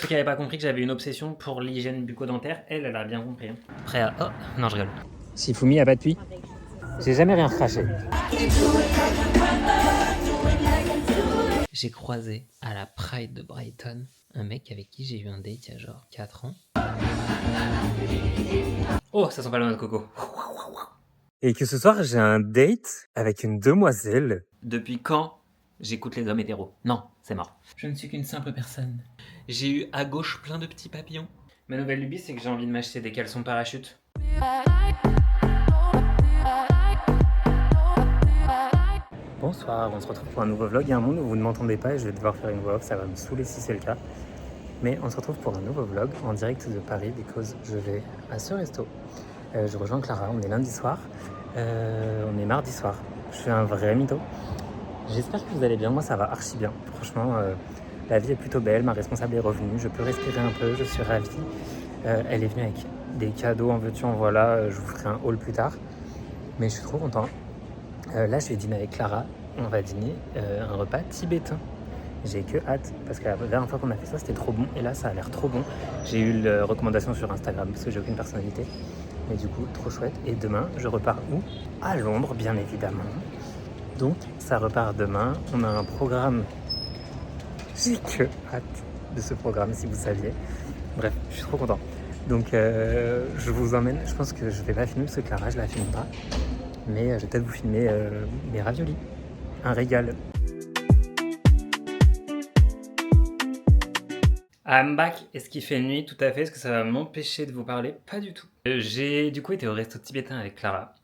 Ceux qui n'avaient pas compris que j'avais une obsession pour l'hygiène bucco-dentaire, elle a bien compris. Prêt à... Oh, non, je rigole. Shifumi a pas de puits. J'ai jamais rien craché. J'ai croisé à la Pride de Brighton un mec avec qui j'ai eu un date il y a genre 4 ans. Oh, ça sent pas le noix de coco. Et que ce soir, j'ai un date avec une demoiselle. Depuis quand j'écoute les hommes hétéros? Non, c'est mort. Je ne suis qu'une simple personne. J'ai eu à gauche plein de petits papillons. Ma nouvelle lubie, c'est que j'ai envie de m'acheter des caleçons parachutes. Bonsoir, on se retrouve pour un nouveau vlog. Il y a un monde où vous ne m'entendez pas et je vais devoir faire une voix off, ça va me saouler si c'est le cas. Mais on se retrouve pour un nouveau vlog en direct de Paris, because je vais à ce resto. Je rejoins Clara, on est lundi soir, on est mardi soir. Je fais un vrai mytho. J'espère que vous allez bien, moi ça va archi bien. Franchement, la vie est plutôt belle, ma responsable est revenue, je peux respirer un peu, je suis ravie. Elle est venue avec des cadeaux en veux-tu en voilà, je vous ferai un haul plus tard. Mais je suis trop content. Là je vais dîner avec Clara, on va dîner un repas tibétain. J'ai que hâte, parce que la dernière fois qu'on a fait ça, c'était trop bon, et là ça a l'air trop bon. J'ai eu une recommandation sur Instagram, parce que j'ai aucune personnalité. Mais du coup, trop chouette. Et demain, je repars où? À Londres, bien évidemment. Donc, ça repart demain. On a un programme. J'ai que hâte de ce programme, si vous saviez. Bref, je suis trop content. Donc, je vous emmène. Je pense que je vais pas filmer, parce que Clara, je la filme pas. Mais je vais peut-être vous filmer mes raviolis. Un régal. I'm back. Est-ce qu'il fait nuit? Tout à fait. Est-ce que ça va m'empêcher de vous parler? Pas du tout. J'ai du coup été au resto tibétain avec Clara.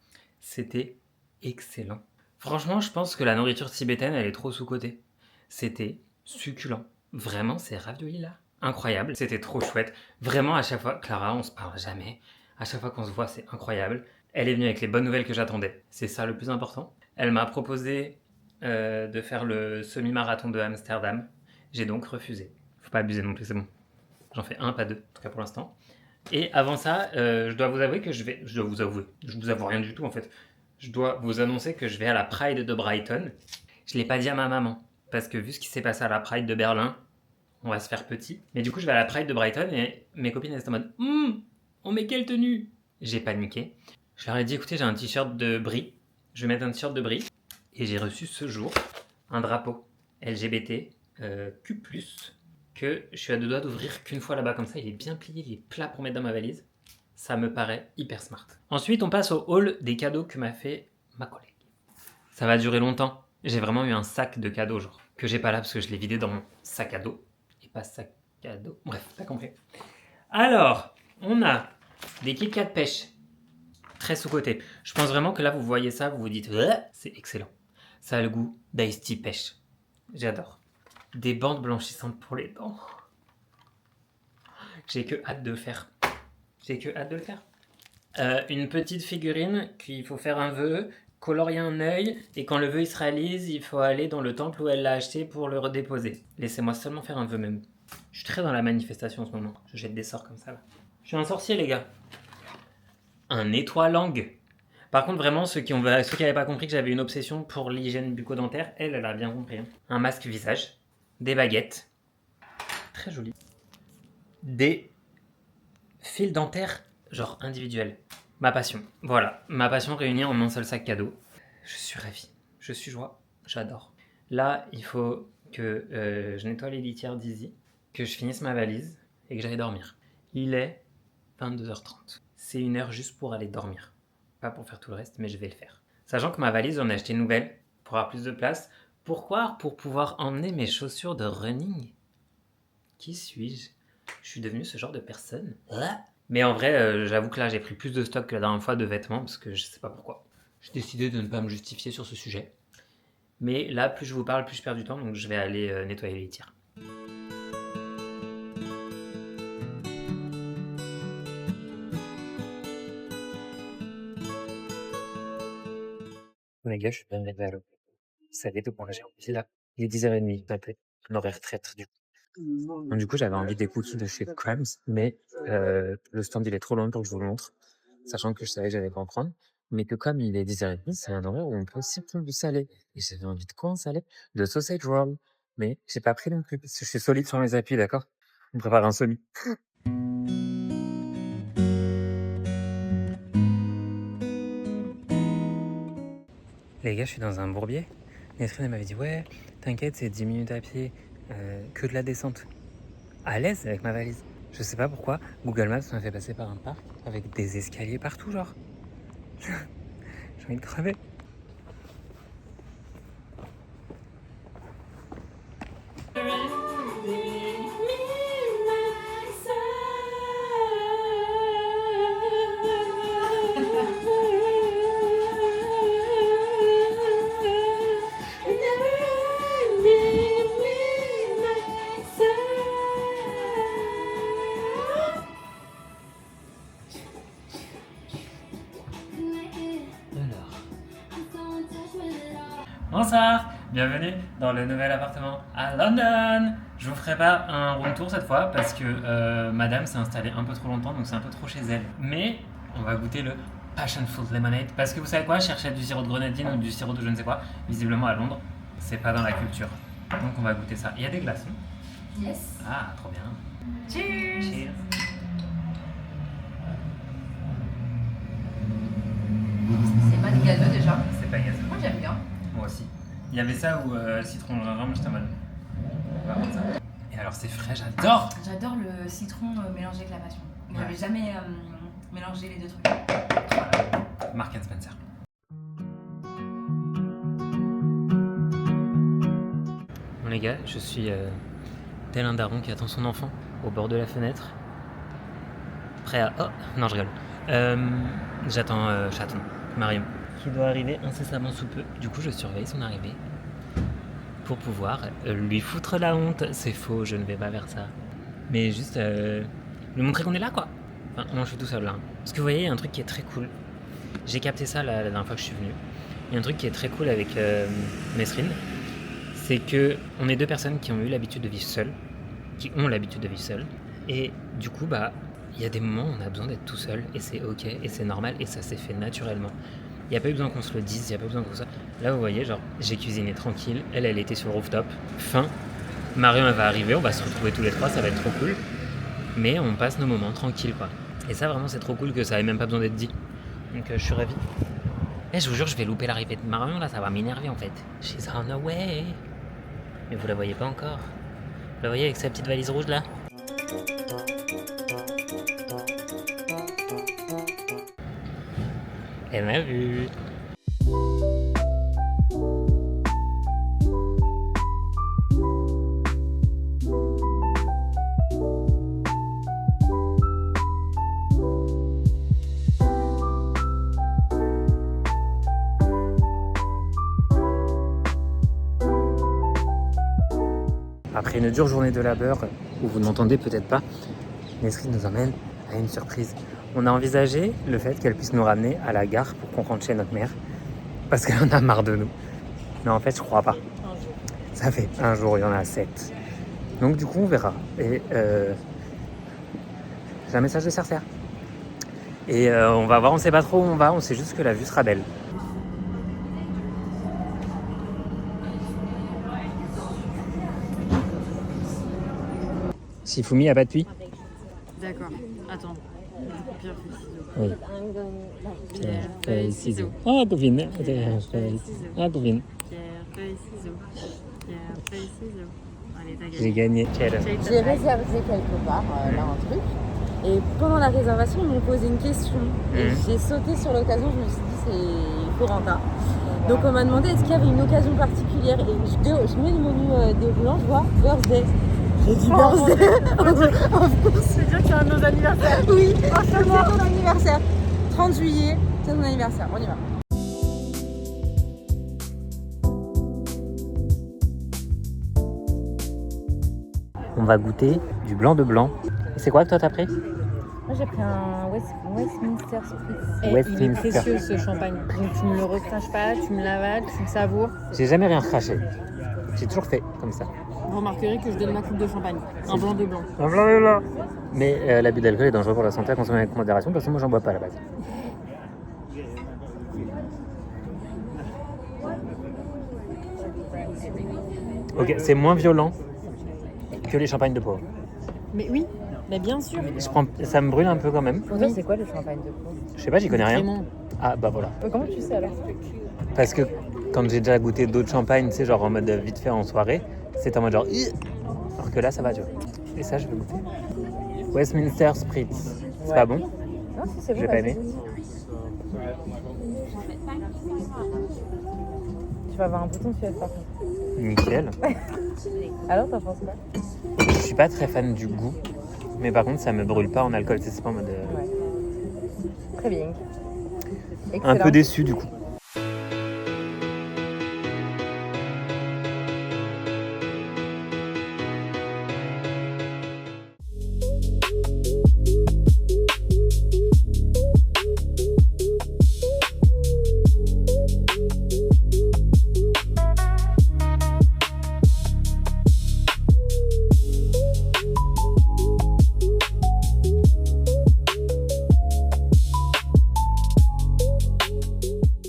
C'était excellent. Franchement, je pense que la nourriture tibétaine, elle est trop sous-cotée. C'était succulent. Vraiment, ces raviolis là, incroyable. C'était trop chouette. Vraiment, à chaque fois, Clara, on se parle jamais. À chaque fois qu'on se voit, c'est incroyable. Elle est venue avec les bonnes nouvelles que j'attendais. C'est ça le plus important. Elle m'a proposé de faire le semi-marathon de Amsterdam. J'ai donc refusé. Faut pas abuser non plus, c'est bon. J'en fais un, pas deux, en tout cas pour l'instant. Et avant ça, je dois vous avouer que je vous avoue rien du tout en fait. Je dois vous annoncer que je vais à la Pride de Brighton. Je l'ai pas dit à ma maman, parce que vu ce qui s'est passé à la Pride de Berlin, on va se faire petit. Mais du coup, je vais à la Pride de Brighton et mes copines elles étaient en mode on met quelle tenue? J'ai paniqué. Je leur ai dit écoutez, j'ai un t-shirt de Brie. Je vais mettre un t-shirt de Brie. Et j'ai reçu ce jour un drapeau LGBT Q+, que je suis à deux doigts d'ouvrir qu'une fois là-bas comme ça. Il est bien plié, il est plat pour mettre dans ma valise. Ça me paraît hyper smart. Ensuite, on passe au hall des cadeaux que m'a fait ma collègue. Ça va durer longtemps. J'ai vraiment eu un sac de cadeaux, genre, que j'ai pas là parce que je l'ai vidé dans mon sac à dos. Et pas sac à dos. Bref, t'as compris. Alors, on a des Kit Kat pêche. Très sous-côté. Je pense vraiment que là, vous voyez ça, vous vous dites c'est excellent. Ça a le goût d'Ice Tea pêche. J'adore. Des bandes blanchissantes pour les dents. J'ai que hâte de le faire. Une petite figurine qu'il faut faire un vœu, colorier un œil, et quand le vœu il se réalise, il faut aller dans le temple où elle l'a acheté pour le redéposer. Laissez-moi seulement faire un vœu même. Je suis très dans la manifestation en ce moment. Je jette des sorts comme ça là. Je suis un sorcier les gars. Un étoile-langue. Par contre, vraiment, ceux qui n'avaient pas compris que j'avais une obsession pour l'hygiène bucco-dentaire, elle a bien compris. Un masque visage, des baguettes, très joli, des fils dentaires, genre individuels. Ma passion. Voilà, ma passion réunie en un seul sac cadeau. Je suis ravi, je suis joie, j'adore. Là, il faut que je nettoie les litières d'Izzy, que je finisse ma valise et que j'aille dormir. Il est 22h30. C'est une heure juste pour aller dormir. Pas pour faire tout le reste, mais je vais le faire. Sachant que ma valise, j'en ai acheté une nouvelle pour avoir plus de place. Pourquoi? Pour pouvoir emmener mes chaussures de running. Qui suis-je? Je suis devenu ce genre de personne. Mais en vrai, j'avoue que là, j'ai pris plus de stock que la dernière fois de vêtements parce que je sais pas pourquoi. J'ai décidé de ne pas me justifier sur ce sujet. Mais là, plus je vous parle, plus je perds du temps, donc je vais aller nettoyer les tirs. Les gars, je suis bien arrivé à l'eau. Ça va être au point là, j'ai là. Il est 10h30, un peu. Un horaire traître du coup. Donc, du coup, j'avais envie des cookies de chez Crumbs, mais le stand il est trop loin pour que je vous le montre, sachant que je savais que j'allais pas en prendre, mais que comme il est 10h30, c'est un horaire où on peut aussi prendre du salé. Et j'avais envie de quoi en salé? De sausage roll. Mais j'ai pas pris non plus, parce que je suis solide sur mes appuis, d'accord? me prépare un semi. Les gars, je suis dans un bourbier. Nesrine elle m'avait dit ouais, t'inquiète, c'est 10 minutes à pied, que de la descente. À l'aise avec ma valise. Je sais pas pourquoi, Google Maps m'a fait passer par un parc avec des escaliers partout, genre. J'ai envie de crever. Bonsoir, bienvenue dans le nouvel appartement à London. Je vous ferai pas un room tour cette fois parce que madame s'est installée un peu trop longtemps, donc c'est un peu trop chez elle. Mais on va goûter le Passion Fruit Lemonade parce que vous savez quoi, chercher du sirop de grenadine ou du sirop de je ne sais quoi, visiblement à Londres, c'est pas dans la culture. Donc on va goûter ça. Il y a des glaçons. Yes. Ah, trop bien. Cheers. Cheers. C'est pas des gâteaux déjà. C'est pas gazeux. Moi j'aime bien. Moi aussi. Il y avait ça ou citron gingembre, j'étais en mode. On va prendre ça. Et alors c'est frais, j'adore. J'adore le citron mélangé avec la passion. Ouais. J'avais jamais mélangé les deux trucs. Voilà. Mark & Spencer. Bon les gars, je suis tel un daron qui attend son enfant au bord de la fenêtre. Prêt à... Oh non, je rigole. J'attends Chaton, Marion, qui doit arriver incessamment sous peu. Du coup, je surveille son arrivée pour pouvoir lui foutre la honte. C'est faux, je ne vais pas vers ça. Mais juste lui montrer qu'on est là, quoi. Enfin, non, je suis tout seul là. Parce que vous voyez, il y a un truc qui est très cool. J'ai capté ça la dernière fois que je suis venu. Il y a un truc qui est très cool avec Nesrine. C'est que on est deux personnes qui ont eu l'habitude de vivre seules. Qui ont l'habitude de vivre seules. Et du coup, bah... il y a des moments où on a besoin d'être tout seul et c'est ok et c'est normal et ça s'est fait naturellement. Il n'y a pas eu besoin qu'on se le dise, il n'y a pas eu besoin qu'on ça. Là vous voyez, genre j'ai cuisiné tranquille, elle était sur le rooftop, fin. Marion elle va arriver, on va se retrouver tous les trois, ça va être trop cool. Mais on passe nos moments tranquilles quoi. Et ça vraiment c'est trop cool que ça n'ait même pas besoin d'être dit. Donc je suis ravi. Et je vous jure je vais louper l'arrivée de Marion là, ça va m'énerver en fait. She's on her way. Mais vous la voyez pas encore. Vous la voyez avec sa petite valise rouge là? Elle m'a vu. Après une dure journée de labeur, où vous n'entendez peut-être pas, Nesrine nous emmène à une surprise. On a envisagé le fait qu'elle puisse nous ramener à la gare pour qu'on rentre chez notre mère, parce qu'elle en a marre de nous. Mais en fait, je crois pas. Ça fait un jour, il y en a 7. Donc du coup, on verra. Et j'ai un message de Cercer. Et on va voir, on sait pas trop où on va, on sait juste que la vue sera belle. Shifumi a pas de puits? D'accord. Attends. Pierre, feuille, ciseaux. Oui. Pierre, feuille, ciseaux. Ah, copine. Pierre, feuille, ciseaux. Ah, copine. Pierre, feuille, ciseaux. Pierre, feuille, ciseaux. Allez, t'as J'ai gagné. gagné. J'ai réservé quelque part, là, un truc. Et pendant la réservation, ils m'ont posé une question. Et j'ai sauté sur l'occasion, je me suis dit, c'est Corentin. Donc on m'a demandé est-ce qu'il y avait une occasion particulière. Et je mets le menu déroulant, je vois birthday. J'ai dit birthday. C'est dire que c'est un de nos anniversaires. Oui, c'est mon anniversaire. 30 juillet, c'est mon anniversaire. On y va. On va goûter du blanc de blanc. C'est quoi que toi t'as pris? Moi j'ai pris un Westminster Spritz. Et il est Westminster. précieux ce champagne. Donc tu me le recraches pas, tu me l'avales, tu le savoures. J'ai jamais rien craché. J'ai toujours fait comme ça. Vous remarquerez que je donne ma coupe de champagne. Un blanc de blanc. Un blanc de blanc. Mais l'abus d'alcool est dangereux pour la santé à consommer avec modération. Parce que moi j'en bois pas à la base. Ok, c'est moins violent que les champagnes de pauvre. Mais oui, mais bien sûr. Ça me brûle un peu quand même. Pour toi, c'est quoi le champagne de Pau? Je sais pas, j'y connais rien. Vraiment. Ah bah voilà. Comment tu sais alors? Parce que quand j'ai déjà goûté d'autres champagnes, tu sais, genre en mode vite fait en soirée, c'est en mode genre... Alors que là, ça va, tu vois. Et ça, je vais goûter. Westminster Spritz. C'est pas bon? Non, si, c'est bon. J'ai pas aimé. Tu vas avoir un bouton suède par contre. Nickel. Alors, t'en penses quoi? Je suis pas très fan du goût. Mais par contre, ça me brûle pas en alcool. C'est pas en mode... Ouais. Très bien. Un Excellent. peu déçu du coup.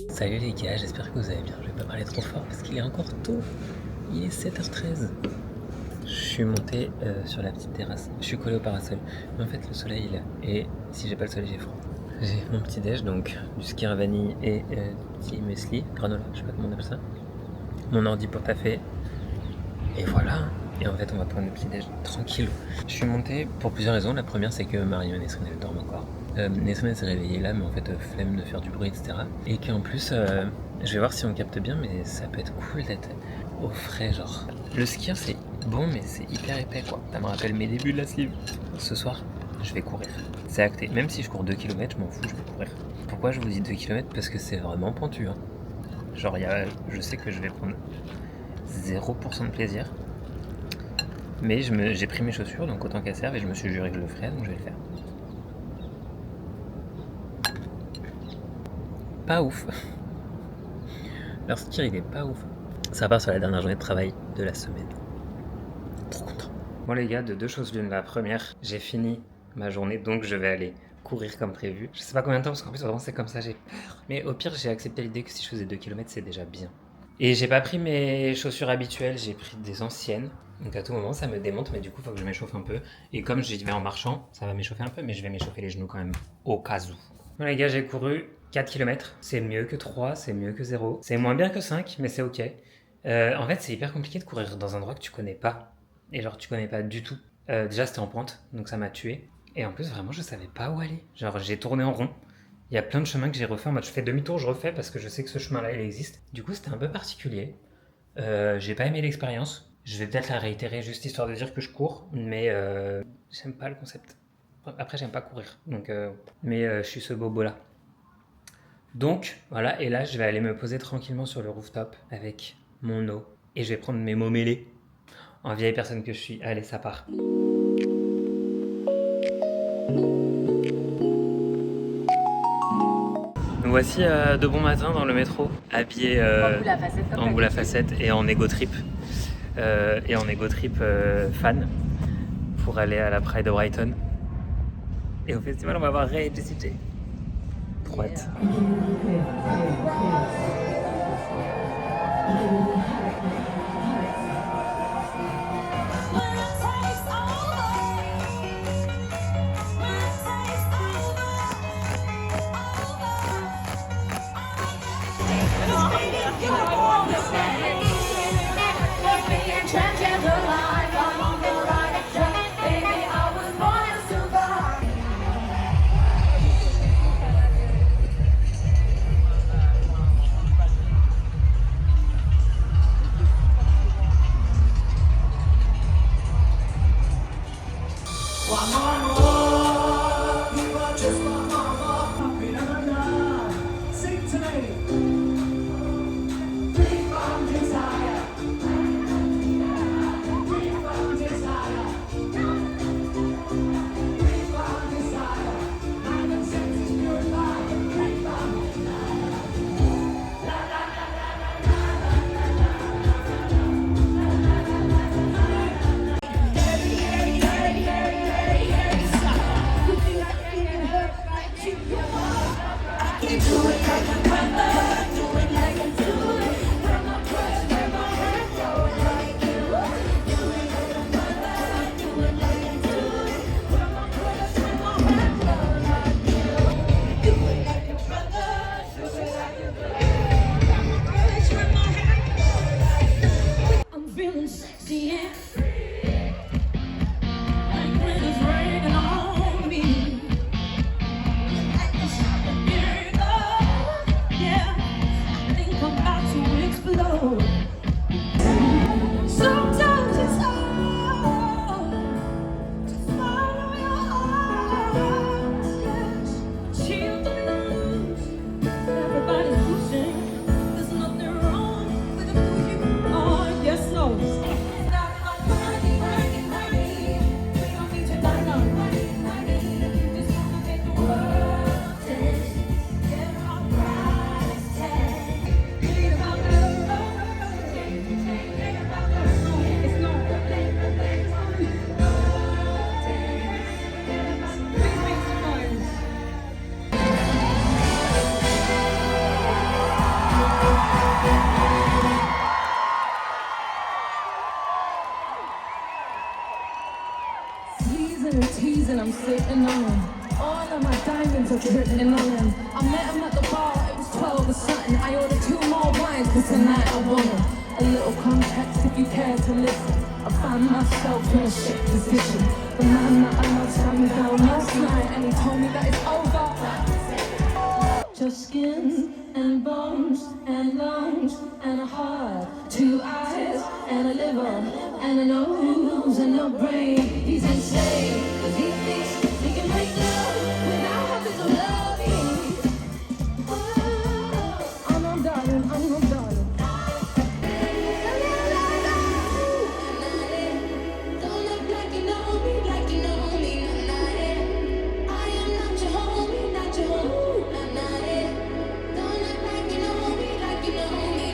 Salut les gars, j'espère que vous allez bien. Je vais pas parler trop fort parce qu'il est encore tôt. Il est 7h13. Je suis monté sur la petite terrasse. Je suis collé au parasol. Mais en fait, le soleil est là. Et si j'ai pas le soleil, j'ai froid. J'ai mon petit déj, donc du skyr vanille et du petit muesli, granola, je sais pas comment on appelle ça. Mon ordi pour taffer. Et voilà. Et en fait, on va prendre le petit déj tranquille. Je suis monté pour plusieurs raisons. La première, c'est que Marion et Nesrine, elles dorment encore. Nesrine s'est réveillée là, mais en fait, flemme de faire du bruit, etc. Et qu'en plus, je vais voir si on capte bien, mais ça peut être cool d'être au frais, genre. Le skier, c'est bon, mais c'est hyper épais, quoi. Ça me rappelle mes débuts de la sleeve. Ce soir, je vais courir. C'est acté. Même si je cours 2 km, je m'en fous, je vais courir. Pourquoi je vous dis 2 km? Parce que c'est vraiment pentu, hein. Genre, je sais que je vais prendre 0% de plaisir. Mais j'ai pris mes chaussures, donc autant qu'elles servent, et je me suis juré que je le ferais, donc je vais le faire. Pas ouf. Leur skier, il est pas ouf. Ça part sur la dernière journée de travail de la semaine. Trop content. Bon les gars, de deux choses l'une. La première, j'ai fini ma journée, donc je vais aller courir comme prévu. Je sais pas combien de temps, parce qu'en plus vraiment c'est comme ça, j'ai peur. Mais au pire, j'ai accepté l'idée que si je faisais 2 km, c'est déjà bien. Et j'ai pas pris mes chaussures habituelles, j'ai pris des anciennes. Donc à tout moment, ça me démonte, mais du coup, il faut que je m'échauffe un peu. Et comme j'y vais en marchant, ça va m'échauffer un peu, mais je vais m'échauffer les genoux quand même, au cas où. Bon les gars, j'ai couru 4 km. C'est mieux que 3, c'est mieux que 0. C'est moins bien que 5, mais c'est ok. En fait, c'est hyper compliqué de courir dans un endroit que tu connais pas. Et genre, tu connais pas du tout. Déjà, c'était en pente, donc ça m'a tué. Et en plus, vraiment, je savais pas où aller. Genre, j'ai tourné en rond. Il y a plein de chemins que j'ai refait en mode je fais demi-tour, je refais parce que je sais que ce chemin-là, il existe. Du coup, c'était un peu particulier. J'ai pas aimé l'expérience. Je vais peut-être la réitérer juste histoire de dire que je cours, mais j'aime pas le concept. Après, j'aime pas courir, donc mais je suis ce bobo-là. Donc, voilà, et là, je vais aller me poser tranquillement sur le rooftop avec mon eau. Et je vais prendre mes mots mêlés. En vieille personne que je suis. Allez, ça part. Nous voici de bon matin dans le métro, habillés en boule à facettes et en ego trip. Fan pour aller à la Pride de Brighton. Et au festival, on va voir Ray et Jessie J. Trop hâte. Sleezing and teasing, I'm sitting on them. All of my diamonds are dripping on them. I met him at the bar, it was 12 or something. I ordered 2 more wines, cause tonight I want them. A little context if you care to listen. I found myself in a shit position. The man that I loved sat me down last night and he told me that it's over. Just skin and bones and lungs and a heart, 2 eyes and a liver and a nose and a brain. He's insane, cause he thinks he can make love without having to love me. Oh, I'm no darling, I'm no darling. Don't look like you know me, like you know me. I am not your homie, not your homie. Don't look like you know me, like you know me.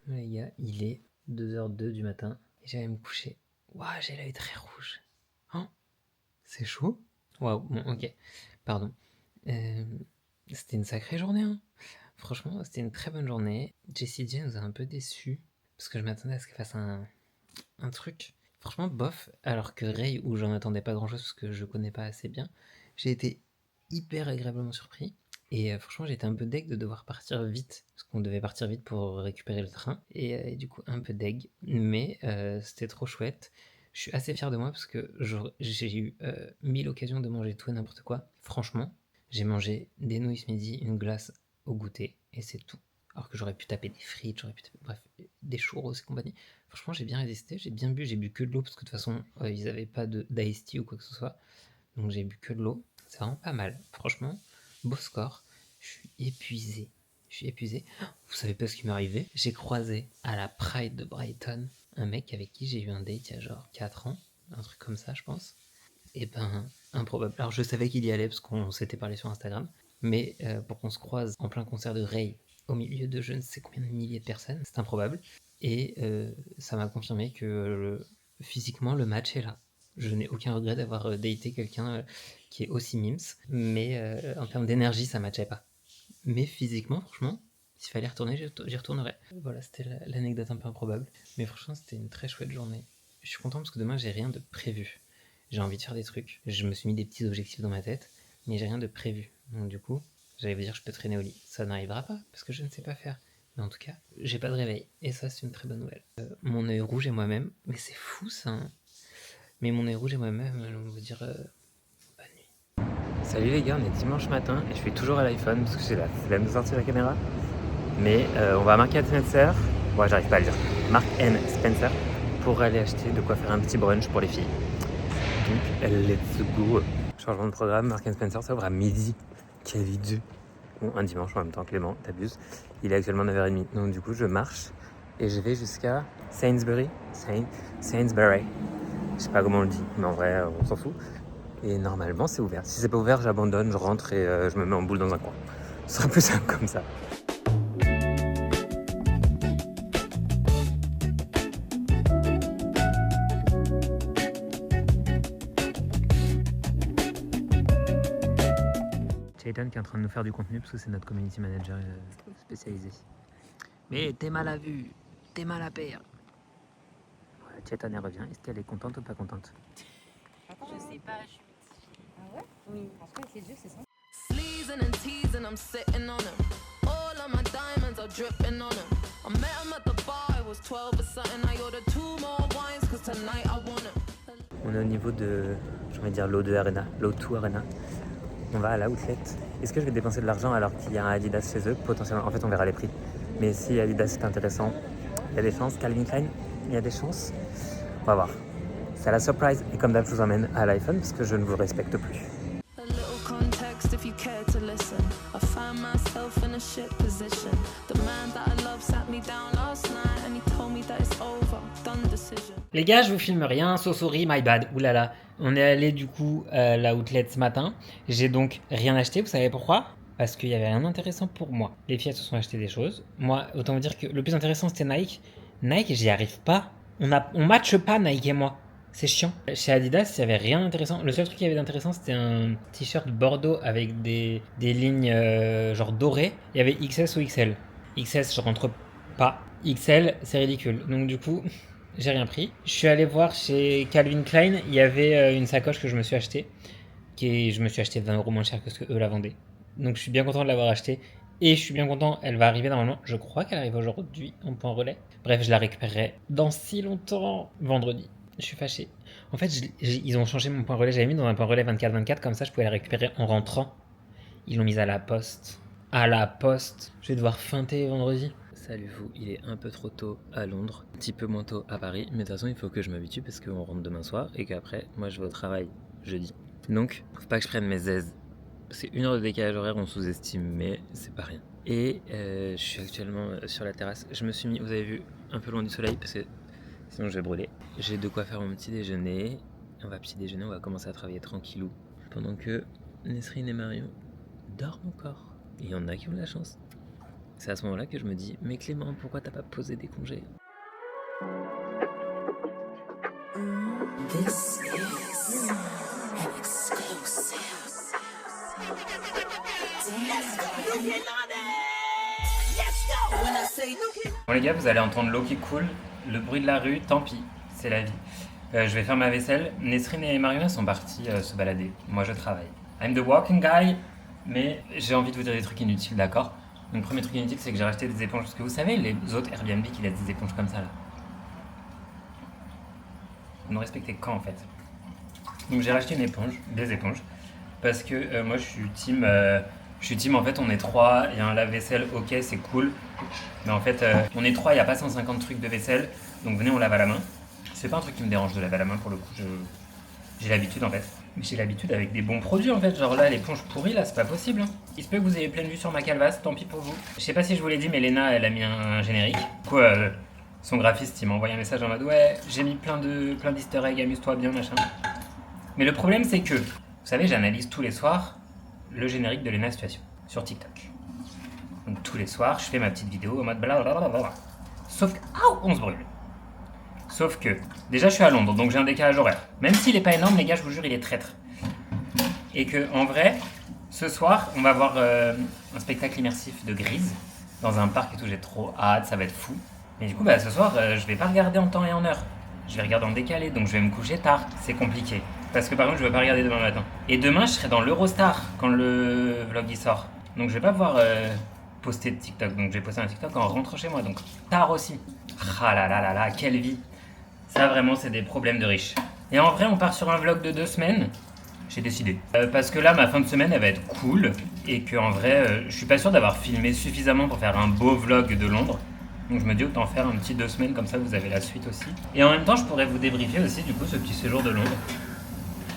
Les gars, il est 2h02 du matin et j'allais me coucher. Waouh, j'ai l'œil très rouge. Hein? C'est chaud? Waouh, bon, ok. Pardon. C'était une sacrée journée, hein. Franchement, c'était une très bonne journée. Jessie J nous a un peu déçus parce que je m'attendais à ce qu'elle fasse un truc. Franchement, bof. Alors que Ray, où j'en attendais pas grand chose parce que je connais pas assez bien, j'ai été hyper agréablement surpris. Et franchement, j'étais un peu deg de devoir partir vite, parce qu'on devait partir vite pour récupérer le train. Et du coup, un peu deg, mais c'était trop chouette. Je suis assez fier de moi parce que j'ai eu 1000 occasions de manger tout et n'importe quoi. Franchement, j'ai mangé des nouilles ce midi, une glace au goûter, et c'est tout. Alors que j'aurais pu taper des frites, j'aurais pu taper, bref, des churros et compagnie. Franchement, j'ai bien résisté, j'ai bien bu, j'ai bu que de l'eau, parce que de toute façon, ils avaient pas d'ice tea ou quoi que ce soit. Donc j'ai bu que de l'eau. C'est vraiment pas mal, franchement. Beau score. Je suis épuisé. Vous savez pas ce qui m'est arrivé? J'ai croisé à la Pride de Brighton un mec avec qui j'ai eu un date il y a genre 4 ans. Un truc comme ça, je pense. Et ben, improbable. Alors je savais qu'il y allait parce qu'on s'était parlé sur Instagram. Mais pour qu'on se croise en plein concert de Ray, au milieu de je ne sais combien de milliers de personnes, c'est improbable. Et ça m'a confirmé que physiquement, le match est là. Je n'ai aucun regret d'avoir daté quelqu'un qui est aussi mimes, mais en termes d'énergie, ça matchait pas. Mais physiquement, franchement, s'il fallait retourner, j'y retournerais. Voilà, c'était l'anecdote un peu improbable. Mais franchement, c'était une très chouette journée. Je suis content parce que demain, j'ai rien de prévu. J'ai envie de faire des trucs. Je me suis mis des petits objectifs dans ma tête, mais j'ai rien de prévu. Donc du coup, j'allais vous dire je peux traîner au lit. Ça n'arrivera pas, parce que je ne sais pas faire. Mais en tout cas, j'ai pas de réveil. Et ça, c'est une très bonne nouvelle. Mon œil rouge et moi-même. Mais c'est fou, ça, hein. Mais mon œil rouge et moi-même, on va dire bonne nuit. Salut les gars, on est dimanche matin et je suis toujours à l'iPhone parce que j'ai la flemme de sortir la caméra. Mais on va à Marks & Spencer, ouais j'arrive pas à le dire, Marks & Spencer, pour aller acheter de quoi faire un petit brunch pour les filles. Donc let's go. Changement de programme, Marks & Spencer ça ouvre à midi. Quelle idée. Bon, un dimanche en même temps, Clément, t'abuses. Il est actuellement 9h30, donc du coup je marche et je vais jusqu'à Sainsbury. Je sais pas comment on le dit, mais en vrai, on s'en fout. Et normalement, c'est ouvert. Si c'est pas ouvert, j'abandonne, je rentre et je me mets en boule dans un coin. Ce sera plus simple comme ça. Chayton qui est en train de nous faire du contenu parce que c'est notre community manager spécialisé. Mais t'es mal à vue, t'es mal à paire. Chayton elle revient. Est-ce qu'elle est contente ou pas contente? Je sais pas, je suis mitigée. Ah ouais? Oui. En tout cas, avec les yeux, c'est ça. Sleezing and teasing, I'm sitting on him. All of my diamonds are dripping on him. I met him at the bar, it was 12 or something. I ordered 2 more wines, cause tonight I want him. On est au niveau de, j'ai envie de dire l'O2 Arena, l'O2 Arena. On va à la outlet. Est-ce que je vais dépenser de l'argent alors qu'il y a un Adidas chez eux? Potentiellement, en fait on verra les prix. Mais si Adidas est intéressant, il y a des chances. Calvin Klein, il y a des chances. On va voir. C'est la surprise. Et comme d'hab, je vous emmène à l'iPhone parce que je ne vous respecte plus. A little context if you care to listen. I find myself in a shit position. The man that I love sat me down last night and he told me that it's over, done decision. Les gars, je vous filme rien, so sorry, my bad. Oulala, on est allé du coup à la outlet ce matin. J'ai donc rien acheté, vous savez pourquoi ? Parce qu'il y avait rien d'intéressant pour moi. Les filles se sont achetées des choses. Moi, autant vous dire que le plus intéressant c'était Nike. Nike, j'y arrive pas. On matche pas Nike et moi. C'est chiant. Chez Adidas, il n'y avait rien d'intéressant. Le seul truc qu'il y avait d'intéressant, c'était un t-shirt bordeaux avec des lignes genre dorées. Il y avait XS ou XL. XS, je rentre pas. XL, c'est ridicule. Donc du coup, j'ai rien pris. Je suis allé voir chez Calvin Klein. Il y avait une sacoche que je me suis achetée. Je me suis acheté 20 € moins cher que ce que eux la vendaient. Donc je suis bien content de l'avoir achetée. Et je suis bien content, elle va arriver normalement. Je crois qu'elle arrive aujourd'hui en point relais. Bref, je la récupérerai dans si longtemps, vendredi. Je suis fâché. En fait, ils ont changé mon point relais. J'avais mis dans un point relais 24-24, comme ça je pouvais la récupérer en rentrant. Ils l'ont mise à la poste. À la poste. Je vais devoir feinter vendredi. Salut vous, il est un peu trop tôt à Londres, un petit peu moins tôt à Paris. Mais de toute façon, il faut que je m'habitue parce qu'on rentre demain soir et qu'après, moi je vais au travail jeudi. Donc, faut pas que je prenne mes aises. Parce que 1 heure de décalage horaire, on sous-estime, mais c'est pas rien. Et je suis actuellement sur la terrasse. Je me suis mis, vous avez vu, un peu loin du soleil parce que sinon je vais brûler. J'ai de quoi faire mon petit déjeuner. On va petit déjeuner, on va commencer à travailler tranquillou. Pendant que Nesrine et Marion dorment encore. Et il y en a qui ont de la chance. C'est à ce moment-là que je me dis, mais Clément, pourquoi t'as pas posé des congés ? This is an exclusive. Bon les gars, vous allez entendre l'eau qui coule, le bruit de la rue, tant pis, c'est la vie. Je vais faire ma vaisselle. Nesrine et Marion sont partis se balader. Moi je travaille. I'm the walking guy, mais j'ai envie de vous dire des trucs inutiles, d'accord ? Donc le premier truc inutile, c'est que j'ai racheté des éponges. Parce que vous savez, les autres Airbnb qui laissent des éponges comme ça là. Vous nous respectez quand en fait ? Donc j'ai racheté des éponges, parce que moi je suis team en fait on est 3, il y a un lave-vaisselle, ok c'est cool, mais en fait on est 3, il n'y a pas 150 trucs de vaisselle, donc venez on lave à la main. C'est pas un truc qui me dérange de laver à la main pour le coup, j'ai l'habitude en fait. Mais j'ai l'habitude avec des bons produits en fait, genre là l'éponge pourrie là c'est pas possible. Hein. Il se peut que vous ayez pleine vue sur ma calvasse, tant pis pour vous. Je sais pas si je vous l'ai dit mais Léna elle a mis un générique. Du coup son graphiste il m'a envoyé un message en mode ouais j'ai mis plein d'easter eggs, amuse-toi bien machin. Mais le problème c'est que, vous savez j'analyse tous les soirs le générique de Léna Situation sur TikTok. Donc tous les soirs je fais ma petite vidéo en mode blablabla. Sauf que, on se brûle. Sauf que, déjà je suis à Londres donc j'ai un décalage horaire. Même s'il est pas énorme les gars je vous jure il est traître. Et que en vrai, ce soir on va voir un spectacle immersif de Grise dans un parc et tout, j'ai trop hâte, ça va être fou. Mais du coup ce soir je vais pas regarder en temps et en heure. Je vais regarder en décalé donc je vais me coucher tard, c'est compliqué. Parce que par contre je vais pas regarder demain matin. Et demain je serai dans l'Eurostar quand le vlog y sort. Donc je vais pas pouvoir poster de TikTok. Donc je vais poster un TikTok en rentrant chez moi. Donc tard aussi. Ah là là là là, quelle vie. Ça vraiment c'est des problèmes de riches. Et en vrai on part sur un vlog de 2 semaines. J'ai décidé. Parce que là ma fin de semaine elle va être cool. Et que en vrai je suis pas sûr d'avoir filmé suffisamment pour faire un beau vlog de Londres. Donc je me dis autant faire un petit 2 semaines comme ça vous avez la suite aussi. Et en même temps je pourrais vous débriefer aussi du coup ce petit séjour de Londres.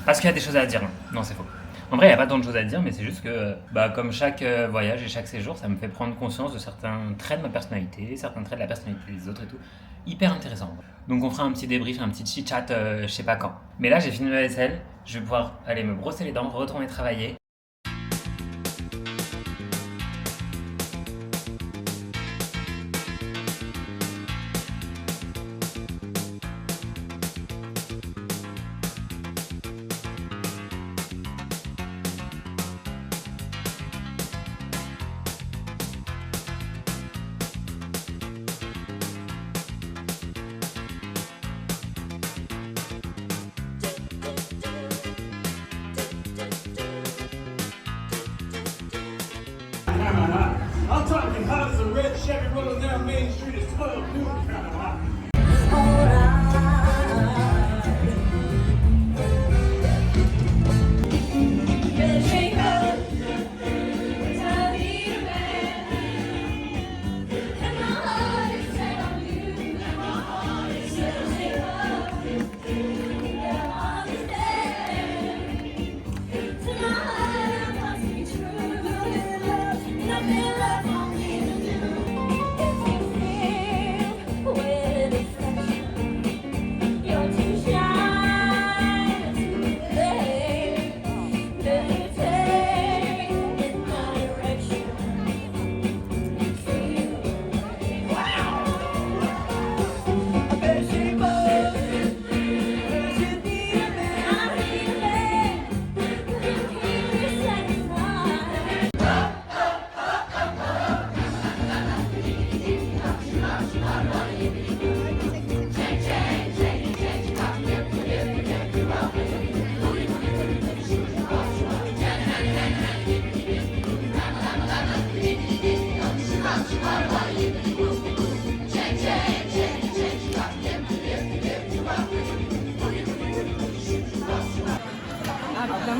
Parce qu'il y a des choses à dire. Non, c'est faux. En vrai, il n'y a pas tant de choses à dire, mais c'est juste que, comme chaque voyage et chaque séjour, ça me fait prendre conscience de certains traits de ma personnalité, certains traits de la personnalité des autres et tout. Hyper intéressant. Donc on fera un petit débrief, un petit chit-chat, je sais pas quand. Mais là, j'ai fini ma vaisselle, je vais pouvoir aller me brosser les dents, retourner travailler. I'm talking hot as a red Chevy rolling down Main Street. It's 12 noon kind of hot.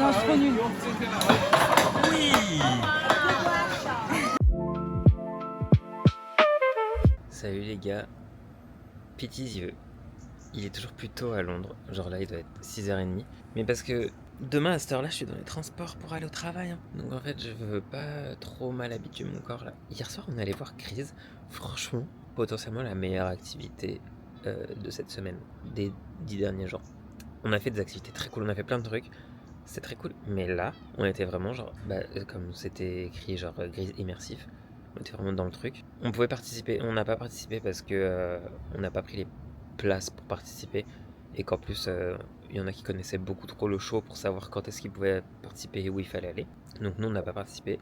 non, je suis trop nulle. Salut les gars, Pétisieux. Il est toujours plus tôt à Londres, genre là il doit être 6h30. Mais parce que demain à cette heure-là je suis dans les transports pour aller au travail. Hein. Donc en fait je veux pas trop mal habituer mon corps là. Hier soir on allait voir Crise, franchement potentiellement la meilleure activité de cette semaine, des 10 derniers jours. On a fait des activités très cool, on a fait plein de trucs, c'était très cool. Mais là on était vraiment genre, comme c'était écrit genre grise immersif. On était vraiment dans le truc. On pouvait participer, on n'a pas participé parce que on n'a pas pris les places pour participer et qu'en plus il y en a qui connaissaient beaucoup trop le show pour savoir quand est-ce qu'ils pouvaient participer et où il fallait aller. Donc nous on n'a pas participé,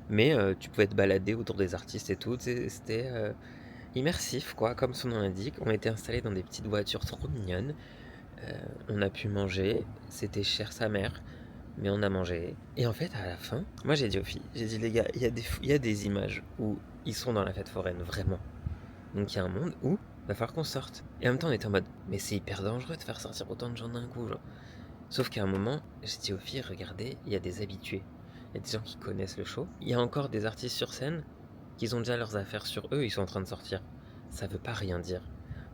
mais tu pouvais te balader autour des artistes et tout. C'était immersif quoi, comme son nom l'indique. On était installés dans des petites voitures trop mignonnes. On a pu manger, c'était cher sa mère. Mais on a mangé. Et en fait, à la fin, moi j'ai dit aux filles, j'ai dit les gars, il y a des images où ils sont dans la fête foraine, vraiment. Donc il y a un monde où il va falloir qu'on sorte. Et en même temps, on était en mode, mais c'est hyper dangereux de faire sortir autant de gens d'un coup, genre. Sauf qu'à un moment, j'ai dit aux filles, regardez, il y a des habitués. Il y a des gens qui connaissent le show. Il y a encore des artistes sur scène qui ont déjà leurs affaires sur eux, ils sont en train de sortir. Ça veut pas rien dire.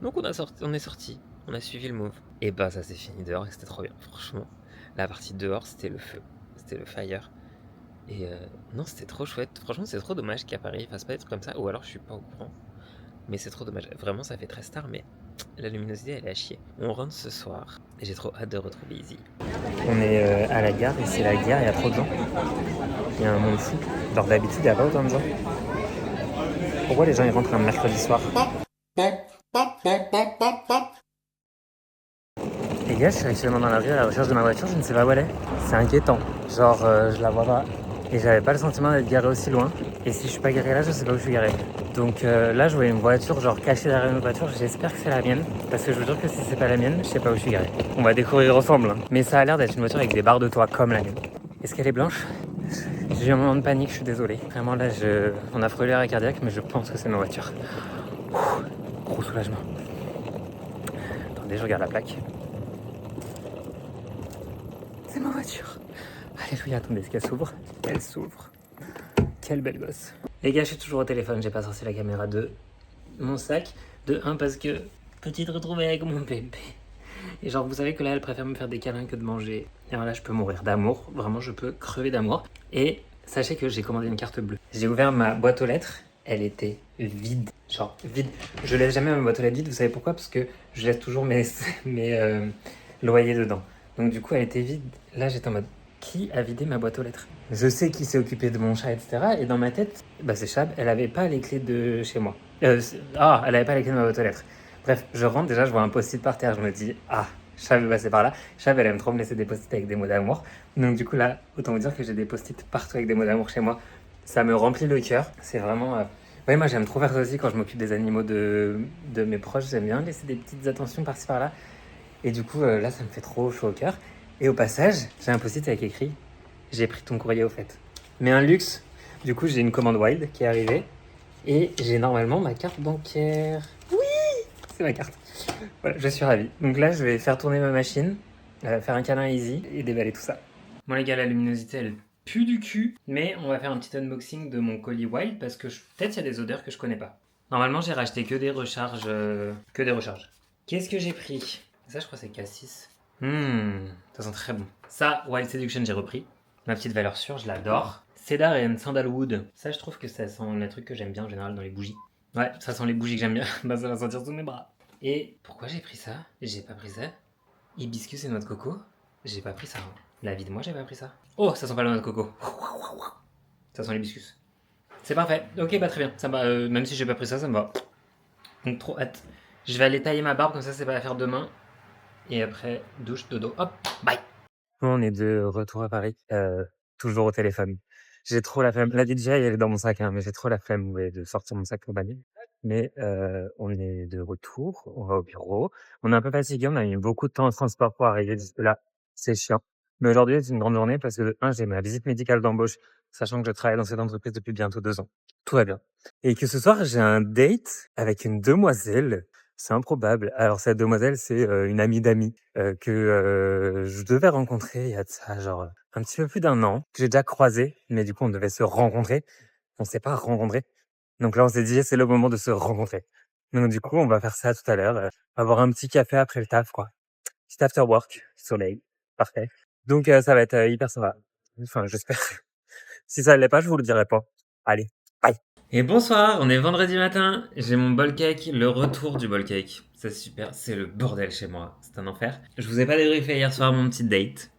Donc on est sorti, on a suivi le move. Et bah ça s'est fini dehors et c'était trop bien, franchement. La partie dehors, c'était le feu, c'était le fire. Et non, c'était trop chouette. Franchement, c'est trop dommage qu'à Paris, il fasse pas des trucs comme ça. Ou alors, je suis pas au courant. Mais c'est trop dommage. Vraiment, ça fait très star, mais la luminosité, elle est à chier. On rentre ce soir. Et j'ai trop hâte de retrouver Izzy. On est à la gare, et c'est la gare, il y a trop de gens. Il y a un monde fou. Genre d'habitude, il n'y a pas autant de gens. Pourquoi les gens, ils rentrent un mercredi soir? Les gars, je suis actuellement dans la rue à la recherche de ma voiture, je ne sais pas où elle est. C'est inquiétant. Genre, je la vois pas. Et j'avais pas le sentiment d'être garé aussi loin. Et si je suis pas garé là, je sais pas où je suis garé. Donc là, je voyais une voiture genre cachée derrière une autre voiture. J'espère que c'est la mienne. Parce que je veux dire que si c'est pas la mienne, je sais pas où je suis garé. On va découvrir ensemble. Hein. Mais ça a l'air d'être une voiture avec des barres de toit comme la mienne. Est-ce qu'elle est blanche? J'ai eu un moment de panique, je suis désolé. Vraiment là, on a frôlé l'arrêt cardiaque, mais je pense que c'est ma voiture. Gros soulagement. Attendez, je regarde la plaque. C'est ma voiture. Alléluia, attendez, est-ce qu'elle s'ouvre? Elle s'ouvre. Quelle belle gosse. Les gars, je suis toujours au téléphone, j'ai pas sorti la caméra de mon sac. De 1 parce que petite retrouvée avec mon bébé. Et genre, vous savez que là, elle préfère me faire des câlins que de manger. Et alors là, je peux mourir d'amour. Vraiment, je peux crever d'amour. Et sachez que j'ai commandé une carte bleue. J'ai ouvert ma boîte aux lettres. Elle était vide. Genre, vide. Je laisse jamais ma boîte aux lettres vide. Vous savez pourquoi? Parce que je laisse toujours mes loyers dedans. Donc du coup, elle était vide. Là, j'étais en mode, qui a vidé ma boîte aux lettres? Je sais qui s'est occupé de mon chat, etc. Et dans ma tête, c'est Chab, elle avait pas les clés de chez moi. Elle avait pas les clés de ma boîte aux lettres. Bref, je rentre, déjà, je vois un post-it par terre. Je me dis, Chab est passé par là. Chab, elle aime trop me laisser des post-it avec des mots d'amour. Donc du coup, là, autant vous dire que j'ai des post-it partout avec des mots d'amour chez moi. Ça me remplit le cœur. C'est vraiment... Ouais, moi, j'aime trop faire ça aussi quand je m'occupe des animaux de mes proches. J'aime bien laisser des petites attentions par-ci par-là. Et du coup, là, ça me fait trop chaud au cœur. Et au passage, j'ai un post-it avec écrit « J'ai pris ton courrier au fait ». Mais un luxe. Du coup, j'ai une commande Wild qui est arrivée. Et j'ai normalement ma carte bancaire. Oui, c'est ma carte. Voilà, je suis ravi. Donc là, je vais faire tourner ma machine, faire un câlin à Izzy et déballer tout ça. Bon les gars, la luminosité, elle pue du cul. Mais on va faire un petit unboxing de mon colis Wild parce que peut-être il y a des odeurs que je connais pas. Normalement, j'ai racheté que des recharges. Qu'est-ce que j'ai pris? Ça, je crois que c'est K6. Ça sent très bon. Ça, Wild Seduction, j'ai repris. Ma petite valeur sûre, je l'adore. Cedar and Sandalwood. Ça, je trouve que ça sent les trucs que j'aime bien en général dans les bougies. Ouais, ça sent les bougies que j'aime bien. Ça va sentir sous mes bras. Et pourquoi j'ai pris ça? J'ai pas pris ça. Hibiscus et noix de coco. J'ai pas pris ça. Hein. La vie de moi, j'ai pas pris ça. Oh, ça sent pas la noix de coco. Ça sent l'hibiscus. C'est parfait. Ok, très bien. Ça va. Même si j'ai pas pris ça, ça me va. Donc trop hâte. Je vais aller tailler ma barbe, comme ça c'est pas à faire demain. Et après, douche, dodo, hop, bye. On est de retour à Paris, toujours au téléphone. J'ai trop la flemme. La DJI, elle est dans mon sac, hein, mais j'ai trop la flemme de sortir mon sac au bagné. Mais on est de retour, on va au bureau. On est un peu fatigué, on a mis beaucoup de temps en transport pour arriver jusque-là. C'est chiant. Mais aujourd'hui, c'est une grande journée parce que de 1, j'ai ma visite médicale d'embauche, sachant que je travaille dans cette entreprise depuis bientôt 2 ans. Tout va bien. Et que ce soir, j'ai un date avec une demoiselle C'est improbable. Alors cette demoiselle, c'est, une amie d'amis, que, je devais rencontrer il y a de ça genre, un petit peu plus d'un an, que j'ai déjà croisé, mais du coup on devait se rencontrer. On s'est pas rencontrés. Donc là on s'est dit: «C'est le moment de se rencontrer». Donc du coup on va faire ça tout à l'heure, on va boire un petit café après le taf quoi. Petit after work, soleil, parfait. Donc ça va être, hyper sympa. Enfin j'espère. Si ça l'est pas, je vous le dirai pas. Allez, bye. Et bonsoir, on est vendredi matin, j'ai mon bol cake, le retour du bol cake. C'est super, c'est le bordel chez moi, c'est un enfer. Je vous ai pas débriefé hier soir mon petit date.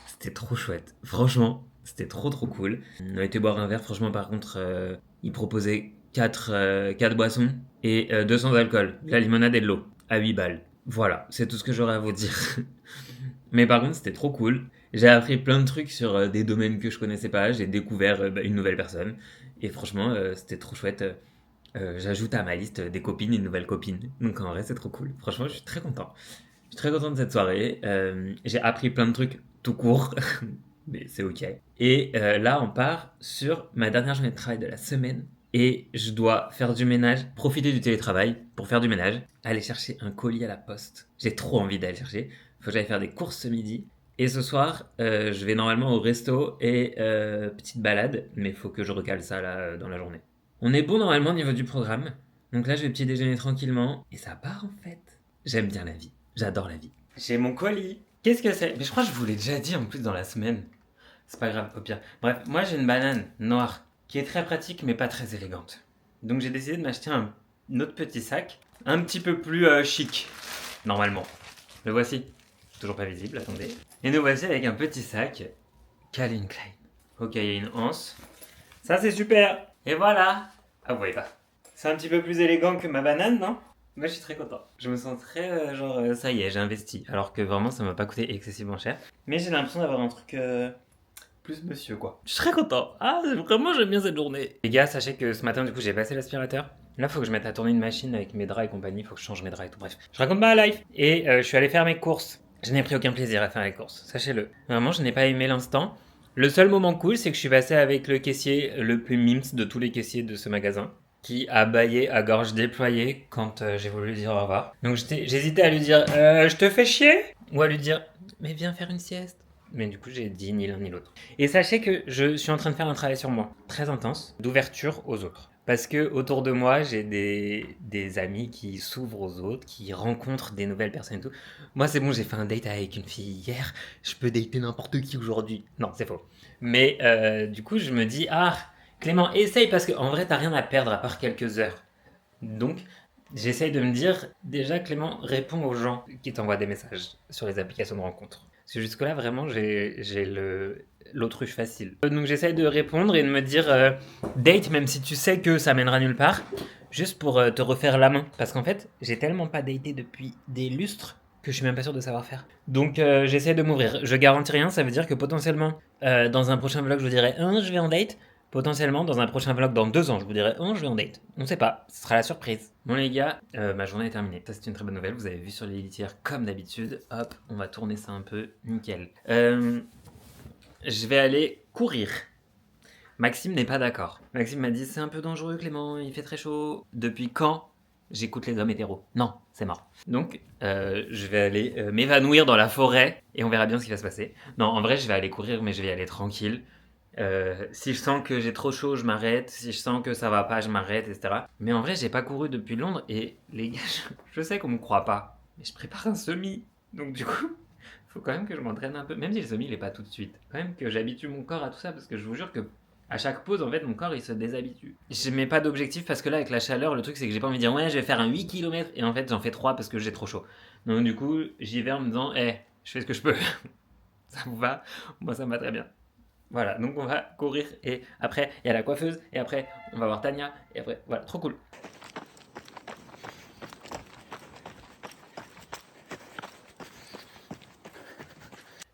C'était trop chouette, franchement, c'était trop cool. On a été boire un verre, franchement par contre, il proposait 4 boissons et 200 d'alcool, de la limonade et de l'eau, à 8 balles. Voilà, c'est tout ce que j'aurais à vous dire. Mais par contre, c'était trop cool. J'ai appris plein de trucs sur des domaines que je connaissais pas. J'ai découvert une nouvelle personne. Et franchement, c'était trop chouette. J'ajoute à ma liste des copines, une nouvelle copine. Donc en vrai, c'est trop cool. Franchement, je suis très content. Je suis très content de cette soirée. J'ai appris plein de trucs tout court. Mais c'est ok. Et là, on part sur ma dernière journée de travail de la semaine. Et je dois faire du ménage, profiter du télétravail pour faire du ménage, aller chercher un colis à la poste. J'ai trop envie d'aller chercher. Faut que j'aille faire des courses ce midi. Et ce soir, je vais normalement au resto et petite balade, mais il faut que je recale ça là dans la journée. On est bon normalement au niveau du programme. Donc là, je vais petit déjeuner tranquillement. Et ça part en fait. J'aime bien la vie. J'adore la vie. J'ai mon colis. Qu'est-ce que c'est? Mais je crois que je vous l'ai déjà dit en plus dans la semaine. C'est pas grave, au pire. Bref, moi j'ai une banane noire qui est très pratique mais pas très élégante. Donc j'ai décidé de m'acheter un autre petit sac, un petit peu plus chic, normalement. Le voici. Toujours pas visible, attendez. Et nous voici avec un petit sac Calvin Klein. Ok, il y a une anse. Ça c'est super. Et voilà. Ah vous voyez pas. C'est un petit peu plus élégant que ma banane, non? Moi je suis très content. Je me sens très ça y est, j'ai investi. Alors que vraiment ça m'a pas coûté excessivement cher. Mais j'ai l'impression d'avoir un truc plus monsieur quoi. Je suis très content. Ah vraiment j'aime bien cette journée. Les gars, sachez que ce matin du coup j'ai passé l'aspirateur. Là faut que je mette à tourner une machine avec mes draps et compagnie. Faut que je change mes draps et tout. Bref, je raconte pas la life. Et je suis allé faire mes courses. Je n'ai pris aucun plaisir à faire les courses, sachez-le. Vraiment, je n'ai pas aimé l'instant. Le seul moment cool, c'est que je suis passé avec le caissier le plus mimes de tous les caissiers de ce magasin, qui a bâillé à gorge déployée quand j'ai voulu lui dire au revoir. Donc j'hésitais à lui dire je te fais chier, ou à lui dire mais viens faire une sieste. Mais du coup, j'ai dit ni l'un ni l'autre. Et sachez que je suis en train de faire un travail sur moi, très intense, d'ouverture aux autres. Parce que autour de moi, j'ai des amis qui s'ouvrent aux autres, qui rencontrent des nouvelles personnes et tout. Moi, c'est bon, j'ai fait un date avec une fille hier, je peux dater n'importe qui aujourd'hui. Non, c'est faux. Mais du coup, je me dis, ah, Clément, essaye, parce qu'en vrai, t'as rien à perdre à part quelques heures. Donc, j'essaye de me dire, déjà, Clément, réponds aux gens qui t'envoient des messages sur les applications de rencontres. Parce que jusque-là, vraiment, j'ai l'autruche facile. Donc j'essaye de répondre et de me dire date, même si tu sais que ça mènera nulle part, juste pour te refaire la main. Parce qu'en fait, j'ai tellement pas daté depuis des lustres que je suis même pas sûr de savoir faire. Donc j'essaie de m'ouvrir. Je garantis rien, ça veut dire que potentiellement, dans un prochain vlog, je vous dirai je vais en date. Potentiellement, dans un prochain vlog dans 2 ans, je vous dirai je vais en date. On sait pas, ce sera la surprise. Bon les gars, ma journée est terminée. Ça c'est une très bonne nouvelle, vous avez vu sur les litières comme d'habitude. Hop, on va tourner ça un peu, nickel. Je vais aller courir. Maxime n'est pas d'accord. Maxime m'a dit c'est un peu dangereux Clément, il fait très chaud. Depuis quand j'écoute les hommes hétéros? Non, c'est mort. Donc je vais aller m'évanouir dans la forêt et on verra bien ce qui va se passer. Non, en vrai je vais aller courir mais je vais y aller tranquille. Si je sens que j'ai trop chaud, je m'arrête. Si je sens que ça va pas, je m'arrête, etc. Mais en vrai, j'ai pas couru depuis Londres et les gars, je sais qu'on me croit pas, mais je prépare un semi. Donc du coup, faut quand même que je m'entraîne un peu. Même si le semi, il est pas tout de suite. Quand même que j'habitue mon corps à tout ça parce que je vous jure que à chaque pause, en fait, mon corps, il se déshabitue. Je mets pas d'objectif parce que là, avec la chaleur, le truc, c'est que j'ai pas envie de dire ouais, je vais faire un 8 km et en fait, j'en fais 3 parce que j'ai trop chaud. Donc du coup, j'y vais en me disant je fais ce que je peux. Ça vous va? Moi, ça me va très bien. Voilà, donc on va courir et après il y a la coiffeuse et après on va voir Tania et après voilà, trop cool.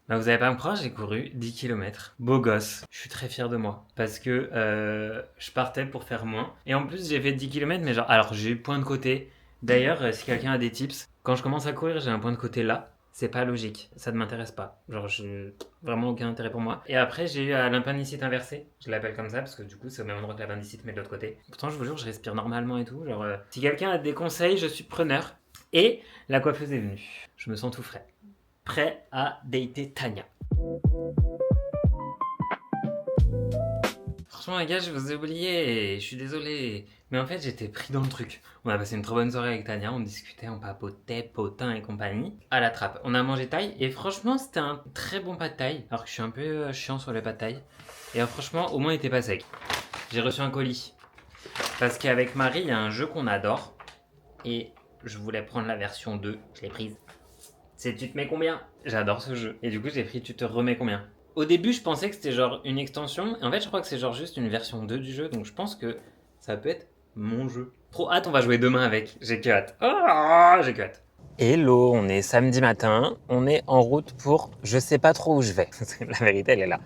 Bah vous allez pas me croire, j'ai couru 10 km. Beau gosse. Je suis très fier de moi parce que je partais pour faire moins et en plus j'ai fait 10 km mais genre alors j'ai eu point de côté. D'ailleurs si quelqu'un a des tips, quand je commence à courir j'ai un point de côté là. C'est pas logique, ça ne m'intéresse pas. Genre, vraiment aucun intérêt pour moi. Et après, j'ai eu l'appendicite inversée. Je l'appelle comme ça parce que du coup, c'est au même endroit que l'appendicite, mais de l'autre côté. Pourtant, je vous jure, je respire normalement et tout. Genre, si quelqu'un a des conseils, je suis preneur. Et la coiffeuse est venue. Je me sens tout frais. Prêt à dater Tania. Franchement, les gars, je vous ai oublié. Je suis désolé. Mais en fait, j'étais pris dans le truc. On a passé une très bonne soirée avec Tania. On discutait, on papotait, potin et compagnie. À la trappe. On a mangé thaï. Et franchement, c'était un très bon pad thaï. Alors que je suis un peu chiant sur le pad thaï. Et franchement, au moins, il était pas sec. J'ai reçu un colis. Parce qu'avec Marie, il y a un jeu qu'on adore. Et je voulais prendre la version 2. Je l'ai prise. C'est tu te mets combien? J'adore ce jeu. Et du coup, j'ai pris tu te remets combien? Au début, je pensais que c'était genre une extension. Et en fait, je crois que c'est genre juste une version 2 du jeu. Donc, je pense que ça peut être mon jeu. Trop hâte, on va jouer demain avec. J'ai que hâte. Oh, j'ai que hâte. Hello, on est samedi matin. On est en route pour... Je sais pas trop où je vais. La vérité, elle est là.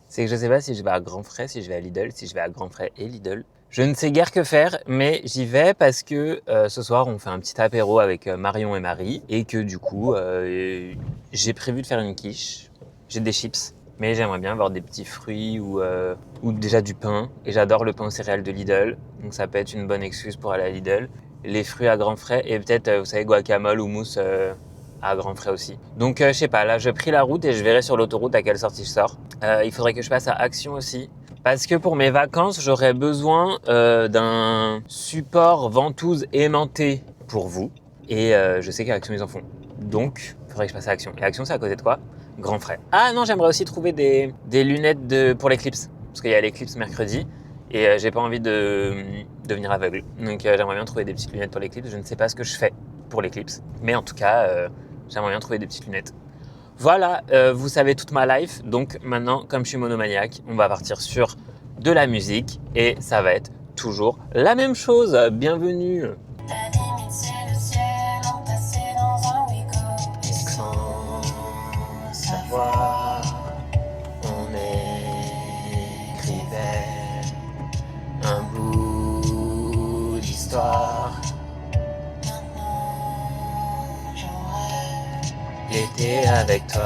C'est que je sais pas si je vais à Grand Frais, si je vais à Lidl, si je vais à Grand Frais et Lidl. Je ne sais guère que faire, mais j'y vais parce que ce soir, on fait un petit apéro avec Marion et Marie. Et que du coup, j'ai prévu de faire une quiche. J'ai des chips. Mais j'aimerais bien avoir des petits fruits ou déjà du pain. Et j'adore le pain aux céréales de Lidl. Donc ça peut être une bonne excuse pour aller à Lidl. Les fruits à Grand Frais et peut-être, vous savez, guacamole ou mousse à Grand Frais aussi. Donc je sais pas, là je pris la route et je verrai sur l'autoroute à quelle sortie je sors. Il faudrait que je passe à Action aussi. Parce que pour mes vacances, j'aurais besoin d'un support ventouse aimantée pour vous. Et je sais qu'à Action ils en font. Donc il faudrait que je passe à Action. Et Action c'est à côté de quoi ? Grand Frais. Ah non, j'aimerais aussi trouver des lunettes pour l'éclipse. Parce qu'il y a l'éclipse mercredi et j'ai pas envie de devenir aveugle. Donc j'aimerais bien trouver des petites lunettes pour l'éclipse. Je ne sais pas ce que je fais pour l'éclipse. Mais en tout cas, j'aimerais bien trouver des petites lunettes. Voilà, vous savez toute ma life. Donc maintenant, comme je suis monomaniaque, on va partir sur de la musique. Et ça va être toujours la même chose. Bienvenue. On écrivait un bout d'histoire. L'été avec toi.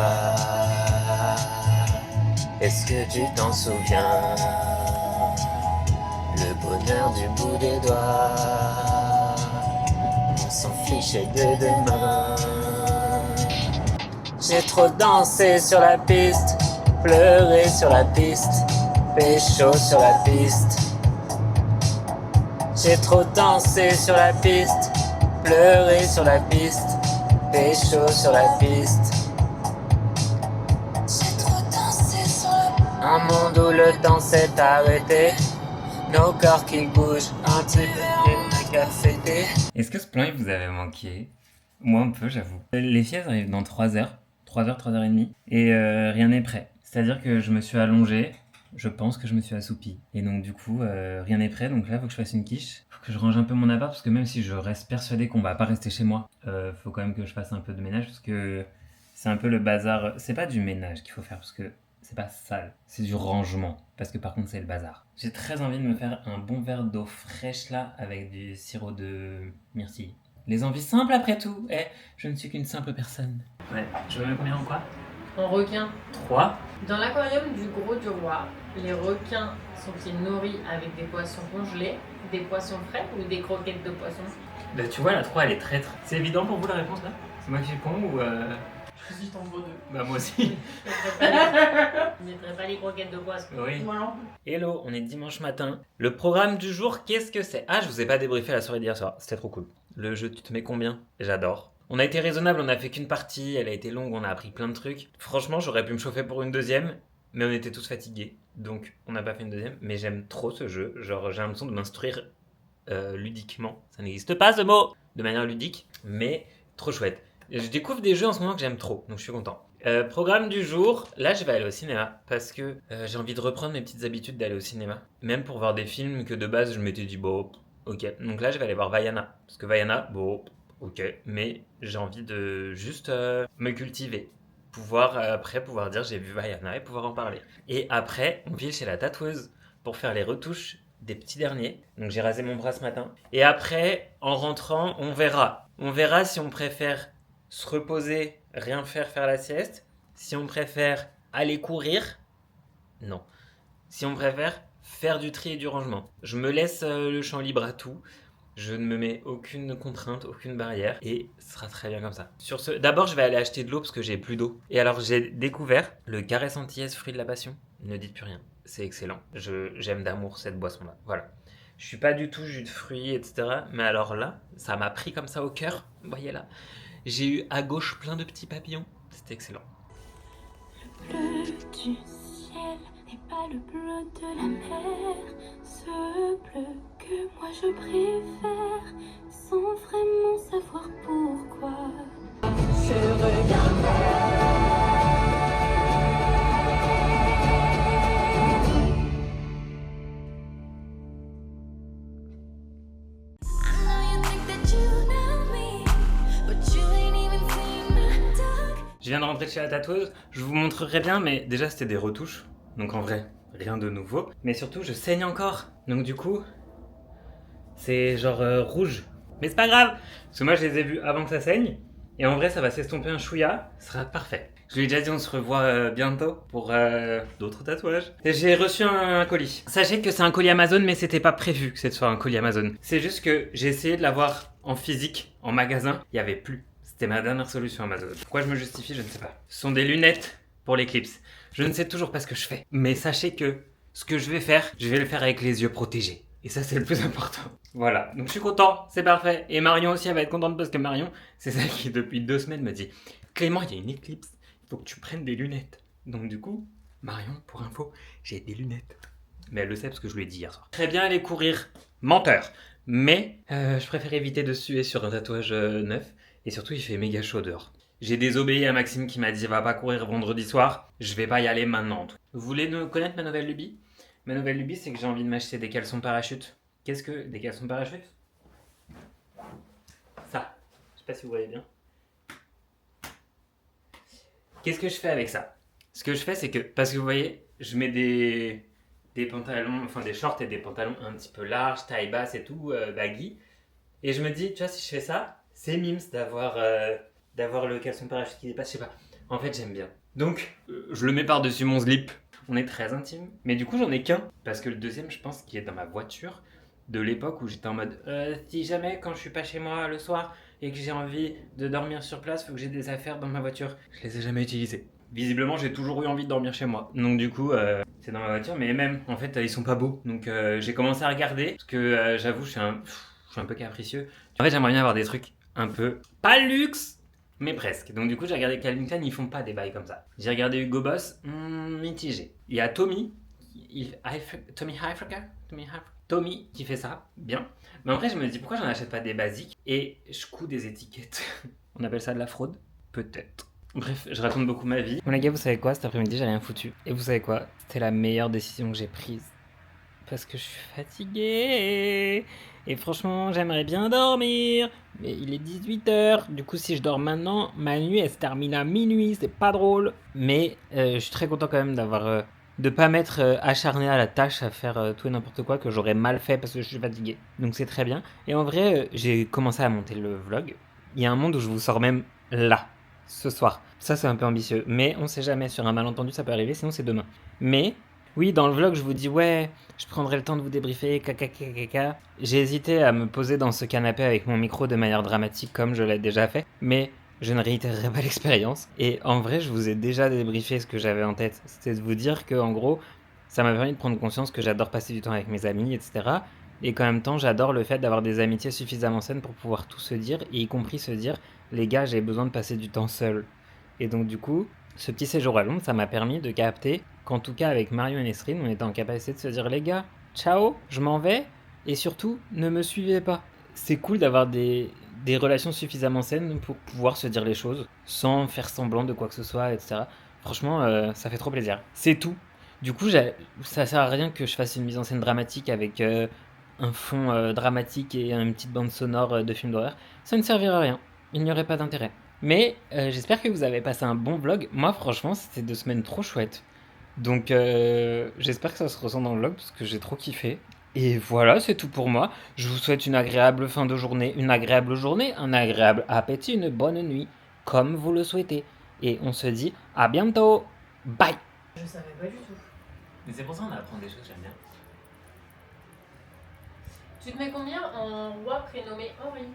Est-ce que tu t'en souviens? Le bonheur du bout des doigts. On s'en fichait de demain. J'ai trop dansé sur la piste, pleuré sur la piste, pécho sur la piste. J'ai trop dansé sur la piste, pleuré sur la piste, pécho sur la piste. J'ai trop dansé sur la piste. Un monde où le temps s'est arrêté, nos corps qui bougent, un petit peu de café. Est-ce que ce plan il vous avait manqué? Moi un peu, j'avoue. Les filles elles arrivent dans 3 heures. 3h, 3h30, et rien n'est prêt. C'est-à-dire que je me suis allongé, je pense que je me suis assoupi. Et donc du coup, rien n'est prêt, donc là, il faut que je fasse une quiche. Il faut que je range un peu mon appart, parce que même si je reste persuadé qu'on va pas rester chez moi, faut quand même que je fasse un peu de ménage, parce que c'est un peu le bazar. C'est pas du ménage qu'il faut faire, parce que c'est pas sale, c'est du rangement, parce que par contre, c'est le bazar. J'ai très envie de me faire un bon verre d'eau fraîche là, avec du sirop de myrtille. Les envies simples après tout. Je ne suis qu'une simple personne. Ouais, je me mets combien en quoi? En requin. 3. Dans l'aquarium du Gros du Roi, les requins sont-ils nourris avec des poissons congelés, des poissons frais ou des croquettes de poisson? Bah tu vois, la 3 elle est traître. C'est évident pour vous la réponse là? C'est moi qui suis con ou J'hésite entre deux. Bah moi aussi. Je mettrais pas les croquettes de poisson. Oui. Moi non. Hello, on est dimanche matin. Le programme du jour, qu'est-ce que c'est? Ah, je vous ai pas débriefé la soirée d'hier soir. C'était trop cool. Le jeu tu te mets combien? J'adore. On a été raisonnable, on a fait qu'une partie, elle a été longue, on a appris plein de trucs. Franchement, j'aurais pu me chauffer pour une deuxième, mais on était tous fatigués. Donc, on n'a pas fait une deuxième. Mais j'aime trop ce jeu. Genre, j'ai l'impression de m'instruire ludiquement. Ça n'existe pas ce mot! De manière ludique, mais trop chouette. Je découvre des jeux en ce moment que j'aime trop, donc je suis content. Programme du jour, là je vais aller au cinéma parce que j'ai envie de reprendre mes petites habitudes d'aller au cinéma. Même pour voir des films que de base je m'étais dit bon, ok. Donc là je vais aller voir Vaiana. Parce que Vaiana, bon, ok. Mais j'ai envie de juste me cultiver. Après pouvoir dire j'ai vu Vaiana et pouvoir en parler. Et après, on file chez la tatoueuse pour faire les retouches des petits derniers. Donc j'ai rasé mon bras ce matin. Et après, en rentrant, on verra. On verra si on préfère se reposer, rien faire, faire la sieste. Si on préfère aller courir, non. Si on préfère faire du tri et du rangement. Je me laisse le champ libre à tout. Je ne me mets aucune contrainte, aucune barrière et ce sera très bien comme ça. Sur ce, d'abord je vais aller acheter de l'eau parce que j'ai plus d'eau. Et alors j'ai découvert le Carré Antillaise fruit de la passion. Ne dites plus rien, c'est excellent. J'aime d'amour cette boisson-là. Voilà. Je suis pas du tout jus de fruits, etc. Mais alors là, ça m'a pris comme ça au cœur. Vous voyez là, j'ai eu à gauche plein de petits papillons. C'était excellent. Le bleu du ciel n'est pas le bleu de la mer. Ce bleu que moi je préfère, sans vraiment savoir pourquoi. Je regarde. Je viens de rentrer chez la tatoueuse, je vous montrerai bien, mais déjà c'était des retouches, donc en vrai, rien de nouveau. Mais surtout, je saigne encore, donc du coup, c'est genre rouge. Mais c'est pas grave, parce que moi je les ai vus avant que ça saigne, et en vrai ça va s'estomper un chouïa, ce sera parfait. Je lui ai déjà dit on se revoit bientôt pour d'autres tatouages. Et j'ai reçu un colis. Sachez que c'est un colis Amazon, mais c'était pas prévu que ce soit un colis Amazon. C'est juste que j'ai essayé de l'avoir en physique, en magasin, il y avait plus. C'était ma dernière solution Amazon. Pourquoi je me justifie, je ne sais pas. Ce sont des lunettes pour l'éclipse. Je ne sais toujours pas ce que je fais. Mais sachez que ce que je vais faire, je vais le faire avec les yeux protégés. Et ça, c'est le plus important. Voilà. Donc je suis content, c'est parfait. Et Marion aussi, elle va être contente parce que Marion, c'est celle qui, depuis 2 semaines, me dit « Clément, il y a une éclipse. Il faut que tu prennes des lunettes. » Donc du coup, Marion, pour info, j'ai des lunettes. Mais elle le sait parce que je lui ai dit hier soir. Très bien aller courir. Menteur. Mais je préfère éviter de suer sur un tatouage neuf. Et surtout, il fait méga chaud dehors. J'ai désobéi à Maxime qui m'a dit va pas courir vendredi soir. Je vais pas y aller maintenant. Vous voulez connaître ma nouvelle lubie ? Ma nouvelle lubie, c'est que j'ai envie de m'acheter des caleçons parachutes. Qu'est-ce que des caleçons parachutes ? Ça. Je sais pas si vous voyez bien. Qu'est-ce que je fais avec ça ? Ce que je fais, c'est que, parce que vous voyez, je mets des pantalons, enfin des shorts et des pantalons un petit peu larges, taille basse et tout, baggy. Et je me dis, tu vois, si je fais ça, c'est mimes d'avoir le caleçon parachute qui dépasse, je sais pas. En fait, j'aime bien. Donc, je le mets par-dessus mon slip. On est très intime. Mais du coup, j'en ai qu'un. Parce que le deuxième, je pense, qui est dans ma voiture, de l'époque où j'étais en mode si jamais, quand je suis pas chez moi le soir et que j'ai envie de dormir sur place, faut que j'ai des affaires dans ma voiture. Je les ai jamais utilisées. Visiblement, j'ai toujours eu envie de dormir chez moi. Donc du coup, c'est dans ma voiture. Mais même, en fait, ils sont pas beaux. Donc j'ai commencé à regarder. Parce que j'avoue, je suis un peu capricieux. En fait, j'aimerais bien avoir des trucs un peu, pas luxe, mais presque. Donc du coup, j'ai regardé Calvin Klein, ils font pas des bails comme ça. J'ai regardé Hugo Boss, mitigé. Il y a Tommy qui fait ça, bien. Mais après, je me dis pourquoi j'en achète pas des basiques et je couds des étiquettes. On appelle ça de la fraude ? Peut-être. Bref, je raconte beaucoup ma vie. Bon les gars, vous savez quoi ? Cet après-midi, j'ai rien foutu. Et vous savez quoi ? C'était la meilleure décision que j'ai prise. Parce que je suis fatiguée. Et franchement, j'aimerais bien dormir. Mais il est 18h. Du coup, si je dors maintenant, ma nuit, elle se termine à minuit. C'est pas drôle. Mais je suis très content quand même d'avoir... de pas m'être acharné à la tâche à faire tout et n'importe quoi que j'aurais mal fait parce que je suis fatigué. Donc c'est très bien. Et en vrai, j'ai commencé à monter le vlog. Il y a un monde où je vous sors même là, ce soir. Ça, c'est un peu ambitieux. Mais on sait jamais. Sur un malentendu, ça peut arriver. Sinon, c'est demain. Mais... oui, dans le vlog, je vous dis, ouais, je prendrai le temps de vous débriefer, caca. J'ai hésité à me poser dans ce canapé avec mon micro de manière dramatique, comme je l'ai déjà fait, mais je ne réitérerai pas l'expérience. Et en vrai, je vous ai déjà débriefé ce que j'avais en tête. C'était de vous dire que, en gros, ça m'a permis de prendre conscience que j'adore passer du temps avec mes amis, etc. Et qu'en même temps, j'adore le fait d'avoir des amitiés suffisamment saines pour pouvoir tout se dire, et y compris se dire, les gars, j'ai besoin de passer du temps seul. Et donc, du coup, ce petit séjour à Londres, ça m'a permis de capter qu'en tout cas avec Marion et Nesrine, on était en capacité de se dire les gars, ciao, je m'en vais, et surtout, ne me suivez pas. C'est cool d'avoir des relations suffisamment saines pour pouvoir se dire les choses, sans faire semblant de quoi que ce soit, etc. Franchement, ça fait trop plaisir. C'est tout. Du coup, ça sert à rien que je fasse une mise en scène dramatique avec un fond dramatique et une petite bande sonore de film d'horreur. Ça ne servirait à rien. Il n'y aurait pas d'intérêt. Mais j'espère que vous avez passé un bon vlog. Moi, franchement, c'était 2 semaines trop chouettes. Donc j'espère que ça se ressent dans le vlog parce que j'ai trop kiffé. Et voilà, c'est tout pour moi. Je vous souhaite une agréable fin de journée, un agréable appétit, une bonne nuit. comme vous le souhaitez. Et on se dit à bientôt. Bye. Je savais pas du tout. Mais c'est pour ça qu'on apprend des choses, j'aime bien. Tu te mets combien en roi prénommé Henri?